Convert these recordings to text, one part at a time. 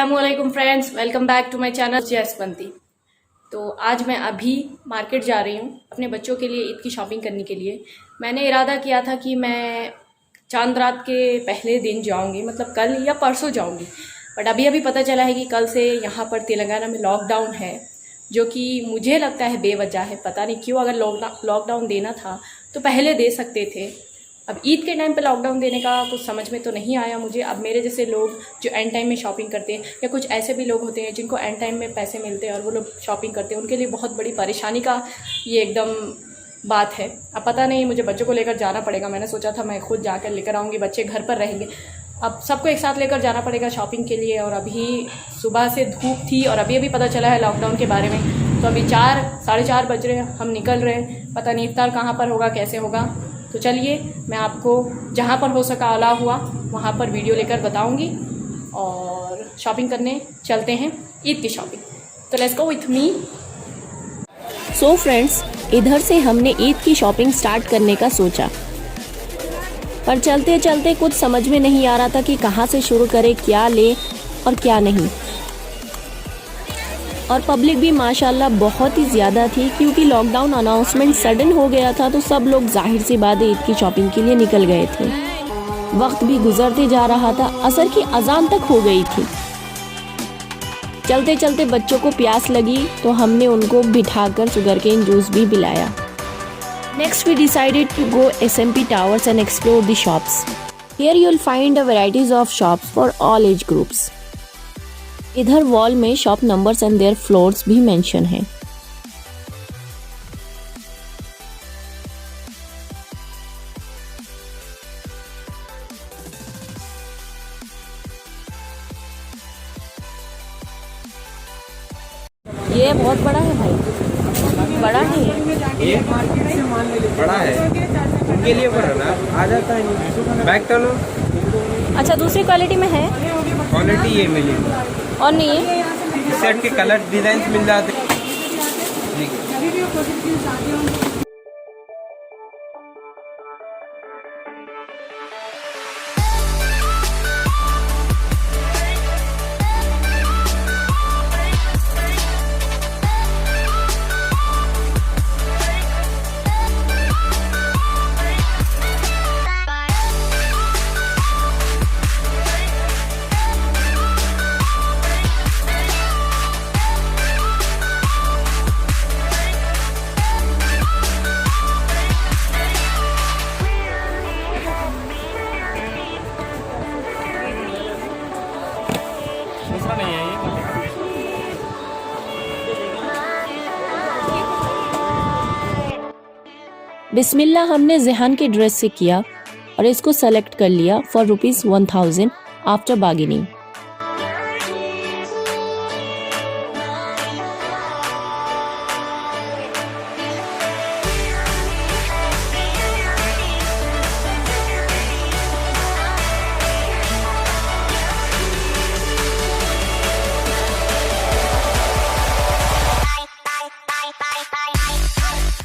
अस्सलामुअलैकुम friends, welcome back to my channel Jaiswanti. तो आज मैं अभी मार्केट जा रही हूँ अपने बच्चों के लिए ईद की शॉपिंग करने के लिए। मैंने इरादा किया था कि मैं चांद रात के पहले दिन जाऊँगी, मतलब कल या परसों जाऊँगी, बट अभी अभी पता चला है कि कल से यहाँ पर तेलंगाना में लॉकडाउन है, जो कि मुझे लगता है बेवजह है। पता नहीं क्यों, अगर लॉकडाउन देना था तो पहले दे सकते थे। अब ईद के टाइम पे लॉकडाउन देने का कुछ समझ में तो नहीं आया मुझे। अब मेरे जैसे लोग जो एंड टाइम में शॉपिंग करते हैं, या कुछ ऐसे भी लोग होते हैं जिनको एंड टाइम में पैसे मिलते हैं और वो लोग शॉपिंग करते हैं, उनके लिए बहुत बड़ी परेशानी का ये एकदम बात है। अब पता नहीं, मुझे बच्चों को लेकर जाना पड़ेगा। मैंने सोचा था मैं खुद जाकर लेकर आऊँगी, बच्चे घर पर रहेंगे। अब सबको एक साथ लेकर जाना पड़ेगा शॉपिंग के लिए। और अभी सुबह से धूप थी और अभी अभी पता चला है लॉकडाउन के बारे में। तो अभी 4-4:30 बज रहे हैं, हम निकल रहे हैं। पता नहीं इफ्तार कहाँ पर होगा, कैसे होगा। तो चलिए, मैं आपको जहाँ पर हो सका अलाउ हुआ वहाँ पर वीडियो लेकर बताऊँगी और शॉपिंग करने चलते हैं, ईद की शॉपिंग। तो let's go with me. So friends, इधर से हमने ईद की शॉपिंग स्टार्ट करने का सोचा, पर चलते चलते कुछ समझ में नहीं आ रहा था कि कहाँ से शुरू करें, क्या ले और क्या नहीं। और पब्लिक भी माशाल्लाह बहुत ही ज़्यादा थी, क्योंकि लॉकडाउन अनाउंसमेंट सडन हो गया था। तो सब लोग जाहिर सी बात है ईद की शॉपिंग के लिए निकल गए थे। वक्त भी गुजरते जा रहा था, असर की अजान तक हो गई थी। चलते चलते बच्चों को प्यास लगी तो हमने उनको बिठाकर शुगरकेन जूस भी पिलाया। Next we decided to go SMP Towers and explore the shops. Here you'll find a varieties of shops for all age groups. इधर वॉल में shop numbers and their floors भी मेंशन हैं। ये बहुत बड़ा है भाई, बड़ा है ये बड़ा है, उनके लिए बड़ा ना आ जाता है। बैग डालो। अच्छा, दूसरी क्वालिटी में है, क्वालिटी ये मिलेगी और नहीं है। इस सेट के कलर डिजाइन मिल जाते हैं। बिस्मिल्लाह हमने ज़हान के ड्रेस से किया और इसको सेलेक्ट कर लिया for ₹1000 after bargaining.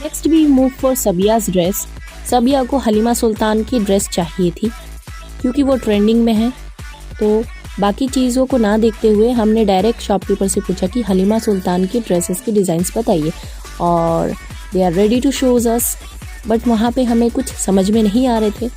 Next we move for Sabiya's dress. Sabiya को हलीमा सुल्तान की ड्रेस चाहिए थी क्योंकि वो ट्रेंडिंग में है। तो बाकी चीज़ों को ना देखते हुए हमने डायरेक्ट शॉपकीपर से पूछा कि हलीमा सुल्तान की ड्रेसेस की डिज़ाइंस बताइए, और they are ready to shows us. But वहाँ पे हमें कुछ समझ में नहीं आ रहे थे।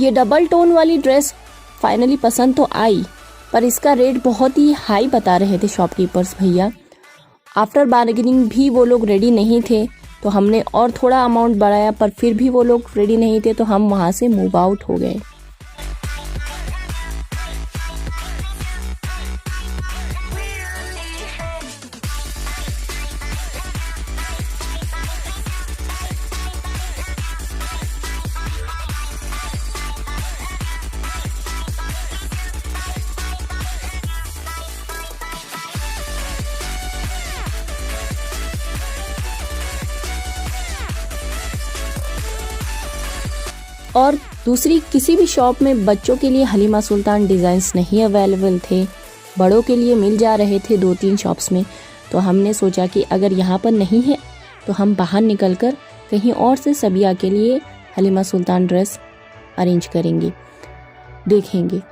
ये डबल टोन वाली ड्रेस फाइनली पसंद तो आई, पर इसका रेट बहुत ही हाई बता रहे थे शॉपकीपर्स भैया। आफ्टर बार्गेनिंग भी वो लोग रेडी नहीं थे, तो हमने और थोड़ा अमाउंट बढ़ाया, पर फिर भी वो लोग रेडी नहीं थे, तो हम वहाँ से मूव आउट हो गए। और दूसरी किसी भी शॉप में बच्चों के लिए हलीमा सुल्तान डिज़ाइंस नहीं अवेलेबल थे, बड़ों के लिए मिल जा रहे थे 2-3 शॉप्स में। तो हमने सोचा कि अगर यहाँ पर नहीं है तो हम बाहर निकलकर कहीं और से सबिया के लिए हलीमा सुल्तान ड्रेस अरेंज करेंगे, देखेंगे।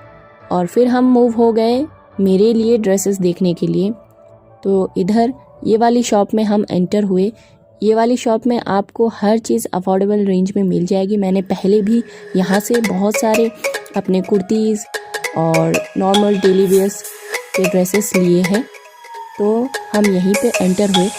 और फिर हम मूव हो गए मेरे लिए ड्रेसेस देखने के लिए। तो इधर ये वाली शॉप में हम एंटर हुए। ये वाली शॉप में आपको हर चीज़ अफोर्डेबल रेंज में मिल जाएगी। मैंने पहले भी यहाँ से बहुत सारे अपने कुर्तीज़ और नॉर्मल डेली वेयर्स के ड्रेसेस लिए हैं, तो हम यहीं पे एंटर हुए।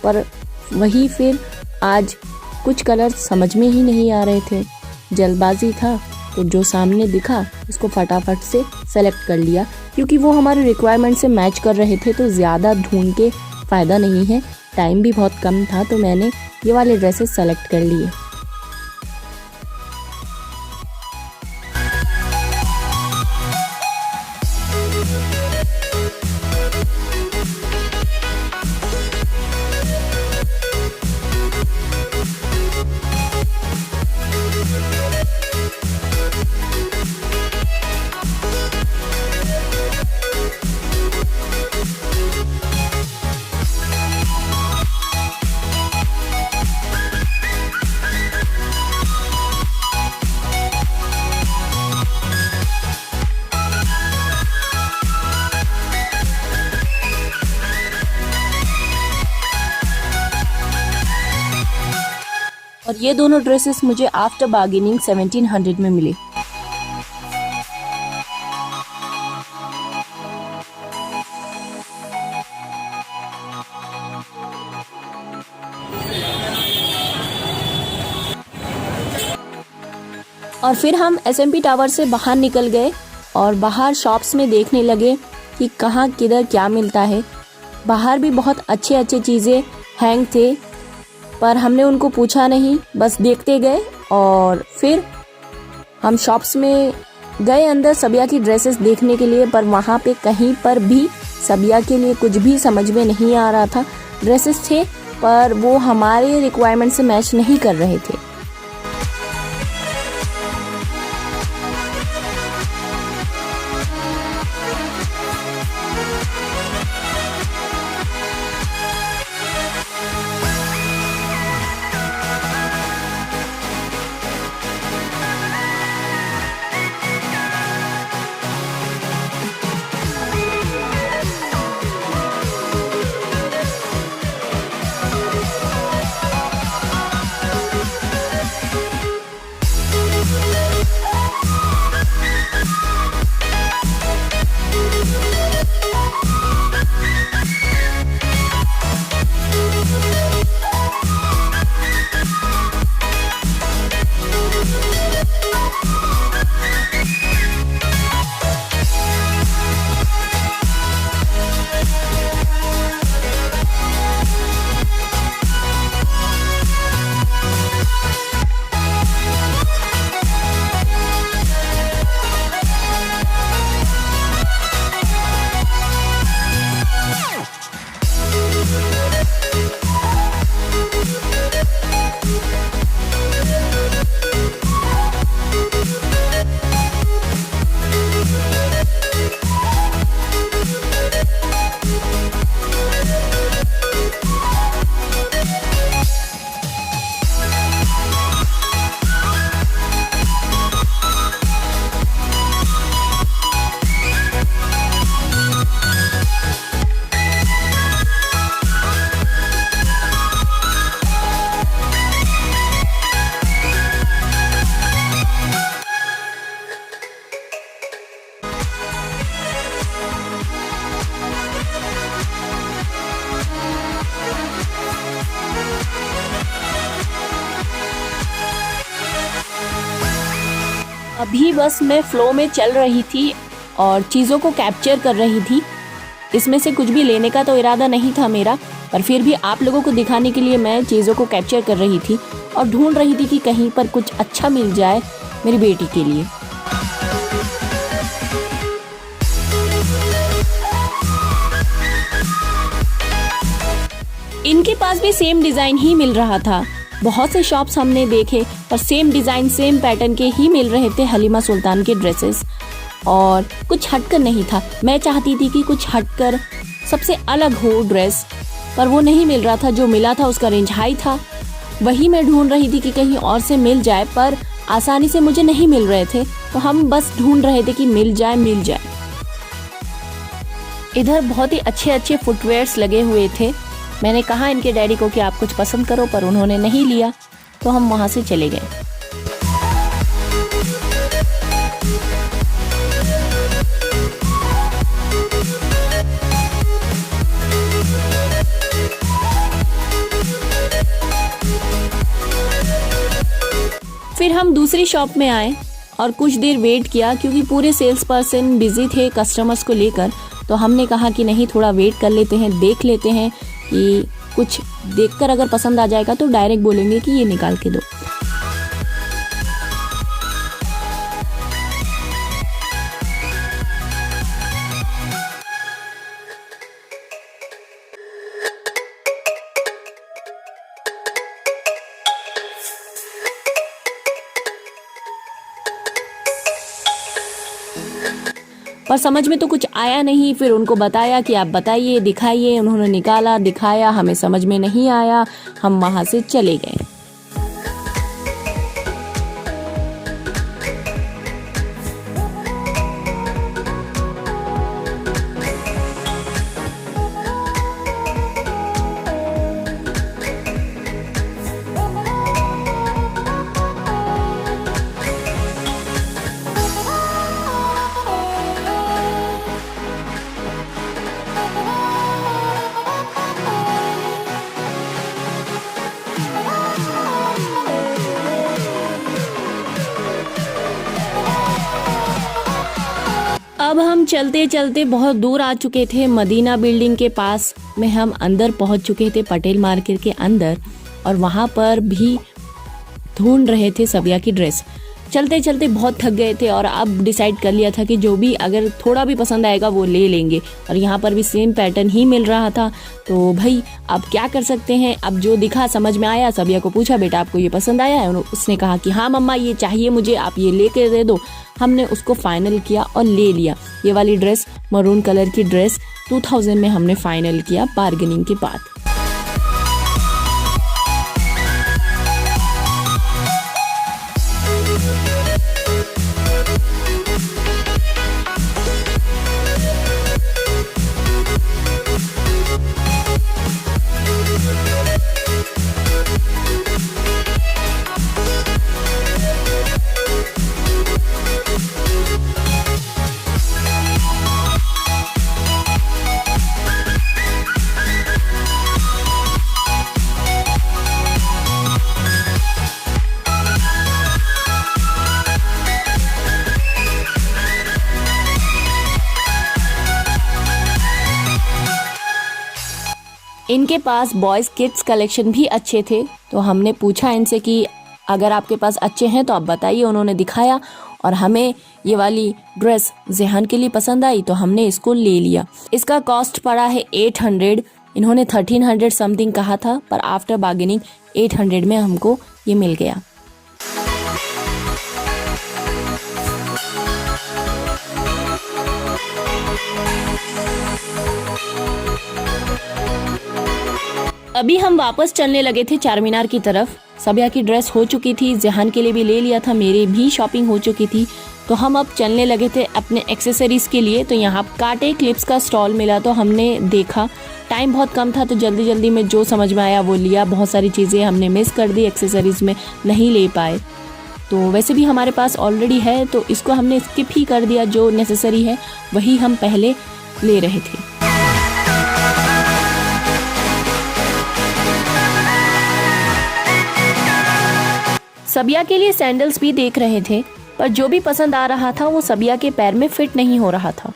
पर वही फिर आज कुछ कलर समझ में ही नहीं आ रहे थे, जल्दबाजी था, तो जो सामने दिखा उसको फटाफट से सेलेक्ट कर लिया, क्योंकि वो हमारे रिक्वायरमेंट से मैच कर रहे थे। तो ज़्यादा ढूंढ के फ़ायदा नहीं है, टाइम भी बहुत कम था, तो मैंने ये वाले ड्रेसेस सेलेक्ट कर लिए। और ये दोनों ड्रेसेस मुझे आफ्टर बार्गेनिंग 1700 में मिले। और फिर हम SMP टावर से बाहर निकल गए और बाहर शॉप्स में देखने लगे कि कहाँ किधर क्या मिलता है। बाहर भी बहुत अच्छे अच्छे चीज़ें हैंग थे, पर हमने उनको पूछा नहीं, बस देखते गए। और फिर हम शॉप्स में गए अंदर सबिया की ड्रेसेस देखने के लिए, पर वहाँ पे कहीं पर भी सबिया के लिए कुछ भी समझ में नहीं आ रहा था। ड्रेसेस थे पर वो हमारे रिक्वायरमेंट से मैच नहीं कर रहे थे। अभी बस मैं फ्लो में चल रही थी और चीज़ों को कैप्चर कर रही थी। इसमें से कुछ भी लेने का तो इरादा नहीं था मेरा, पर फिर भी आप लोगों को दिखाने के लिए मैं चीज़ों को कैप्चर कर रही थी और ढूंढ रही थी कि कहीं पर कुछ अच्छा मिल जाए मेरी बेटी के लिए। इनके पास भी सेम डिज़ाइन ही मिल रहा था। बहुत से शॉप्स हमने देखे पर सेम डिज़ाइन सेम पैटर्न के ही मिल रहे थे हलीमा सुल्तान के ड्रेसेस, और कुछ हटकर नहीं था। मैं चाहती थी कि कुछ हटकर सबसे अलग हो ड्रेस, पर वो नहीं मिल रहा था। जो मिला था उसका रेंज हाई था। वही मैं ढूंढ रही थी कि कहीं और से मिल जाए, पर आसानी से मुझे नहीं मिल रहे थे। तो हम बस ढूंढ रहे थे कि मिल जाए। इधर बहुत ही अच्छे फुटवेयर्स लगे हुए थे। मैंने कहा इनके डैडी को कि आप कुछ पसंद करो, पर उन्होंने नहीं लिया, तो हम वहाँ से चले गए। फिर हम दूसरी शॉप में आए और कुछ देर वेट किया, क्योंकि पूरे सेल्स पर्सन बिजी थे कस्टमर्स को लेकर। तो हमने कहा कि नहीं, थोड़ा वेट कर लेते हैं, देख लेते हैं कि कुछ देखकर अगर पसंद आ जाएगा तो डायरेक्ट बोलेंगे कि ये निकाल के दो। पर समझ में तो कुछ आया नहीं। फिर उनको बताया कि आप बताइए, दिखाइए। उन्होंने निकाला, दिखाया, हमें समझ में नहीं आया, हम वहाँ से चले गए। अब हम चलते चलते बहुत दूर आ चुके थे। मदीना बिल्डिंग के पास में हम अंदर पहुंच चुके थे, पटेल मार्केट के अंदर, और वहां पर भी ढूंढ रहे थे सबिया की ड्रेस। चलते चलते बहुत थक गए थे और अब डिसाइड कर लिया था कि जो भी अगर थोड़ा भी पसंद आएगा वो ले लेंगे। और यहाँ पर भी सेम पैटर्न ही मिल रहा था, तो भाई अब क्या कर सकते हैं। अब जो दिखा समझ में आया, सबिया को पूछा, बेटा आपको ये पसंद आया है? उसने कहा कि हाँ मम्मा ये चाहिए मुझे, आप ये लेके दे दो। हमने उसको फाइनल किया और ले लिया। ये वाली ड्रेस, मरून कलर की ड्रेस 2000 में हमने फाइनल किया बार्गेनिंग के बाद। इनके पास बॉयज़ किड्स कलेक्शन भी अच्छे थे, तो हमने पूछा इनसे कि अगर आपके पास अच्छे हैं तो आप बताइए। उन्होंने दिखाया और हमें ये वाली ड्रेस ज़ेहान के लिए पसंद आई, तो हमने इसको ले लिया। इसका कॉस्ट पड़ा है 800। इन्होंने 1300 समथिंग कहा था, पर आफ्टर बार्गेनिंग 800 में हमको ये मिल गया। अभी हम वापस चलने लगे थे चार मीनार की तरफ। सबिया की ड्रेस हो चुकी थी, ज़ेहान के लिए भी ले लिया था, मेरी भी शॉपिंग हो चुकी थी, तो हम अब चलने लगे थे अपने एक्सेसरीज़ के लिए। तो यहाँ कांटे क्लिप्स का स्टॉल मिला, तो हमने देखा। टाइम बहुत कम था, तो जल्दी जल्दी में जो समझ में आया वो लिया। बहुत सारी चीज़ें हमने मिस कर दी, एक्सेसरीज़ में नहीं ले पाए। तो वैसे भी हमारे पास ऑलरेडी है, तो इसको हमने स्किप ही कर दिया। जो नेसेसरी है वही हम पहले ले रहे थे। सबिया के लिए सैंडल्स भी देख रहे थे, पर जो भी पसंद आ रहा था वो सबिया के पैर में फिट नहीं हो रहा था।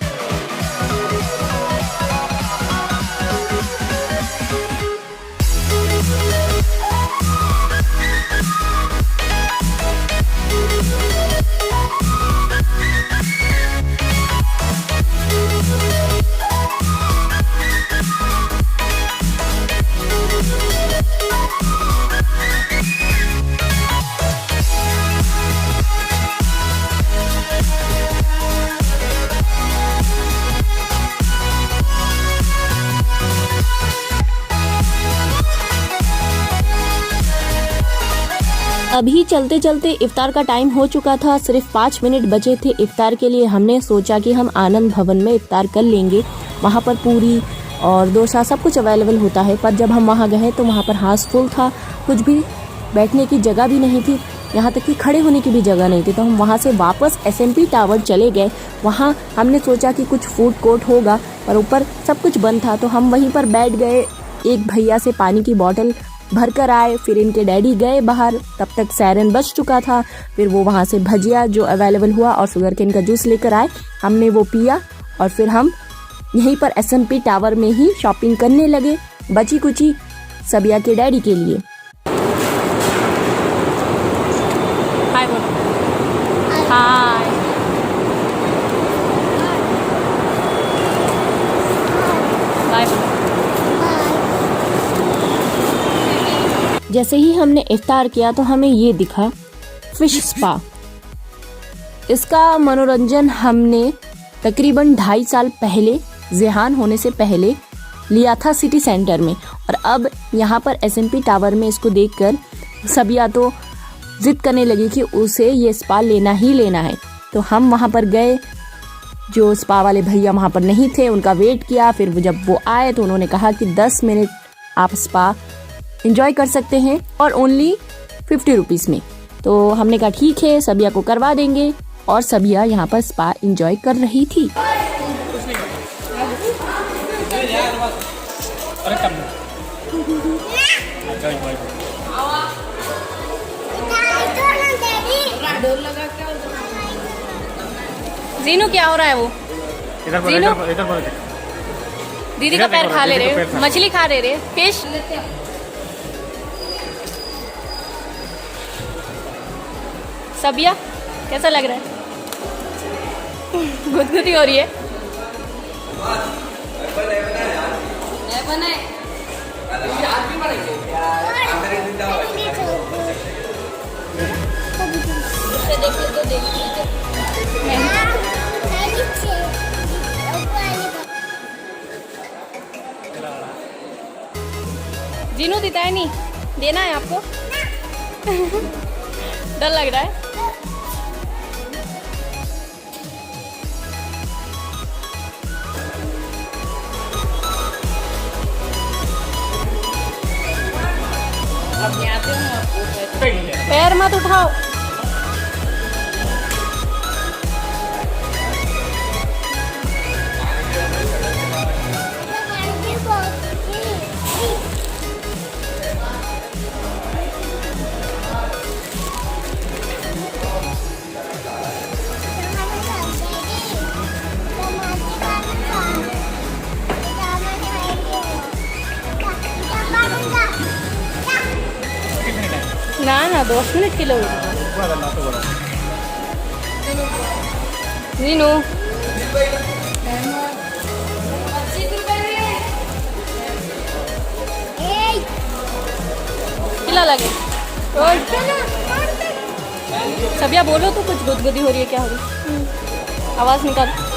अभी चलते चलते इफ्तार का टाइम हो चुका था, सिर्फ 5 मिनट बचे थे इफ्तार के लिए। हमने सोचा कि हम आनंद भवन में इफ्तार कर लेंगे, वहाँ पर पूरी और डोसा सब कुछ अवेलेबल होता है। पर जब हम वहाँ गए तो वहाँ पर हाउसफुल था, कुछ भी बैठने की जगह भी नहीं थी, यहाँ तक कि खड़े होने की भी जगह नहीं थी। तो हम वहाँ से वापस SMP टावर चले गए। वहाँ हमने सोचा कि कुछ फूड कोर्ट होगा, पर ऊपर सब कुछ बंद था। तो हम वहीं पर बैठ गए, एक भैया से पानी की बोतल भर कर आए, फिर इनके डैडी गए बाहर, तब तक सायरन बज चुका था। फिर वो वहाँ से भजिया जो अवेलेबल हुआ और शुगर केन का जूस लेकर आए, हमने वो पिया और फिर हम यहीं पर SMP टावर में ही शॉपिंग करने लगे, बची कुची सबिया के डैडी के लिए। हाय बोलो। हाय। बाय। जैसे ही हमने इफ्तार किया तो हमें ये दिखा फिश स्पा। इसका मनोरंजन हमने तकरीबन 2.5 साल पहले ज़ेहान होने से पहले लिया था सिटी सेंटर में, और अब यहाँ पर SMP टावर में इसको देखकर सबिया तो जिद करने लगी कि उसे ये स्पा लेना ही लेना है। तो हम वहाँ पर गए, जो स्पा वाले भैया वहाँ पर नहीं थे, उनका वेट किया। फिर जब वो आए तो उन्होंने कहा कि 10 मिनट आप स्पा एंजॉय कर सकते हैं और ओनली 50 रुपीज़ में। तो हमने कहा ठीक है, सबिया को करवा देंगे, और सबिया यहाँ पर स्पा एंजॉय कर रही थी। जीनू क्या हो रहा है? वो जीनू दीदी का पैर खा ले रहे, मछली खा रहे, फिश। सबिया कैसा लग रहा है? गुदगुदी हो रही है। जीनू देता है, नहीं देना है आपको? डर लग रहा है। अब नहीं आते हो आपको, पैर मत उठाओ। ना 10 मिनट के लिए नीनू किला लगे। सबिया बोलो तो, कुछ गुदगुदी हो रही है, क्या हो रही है? आवाज निकाल।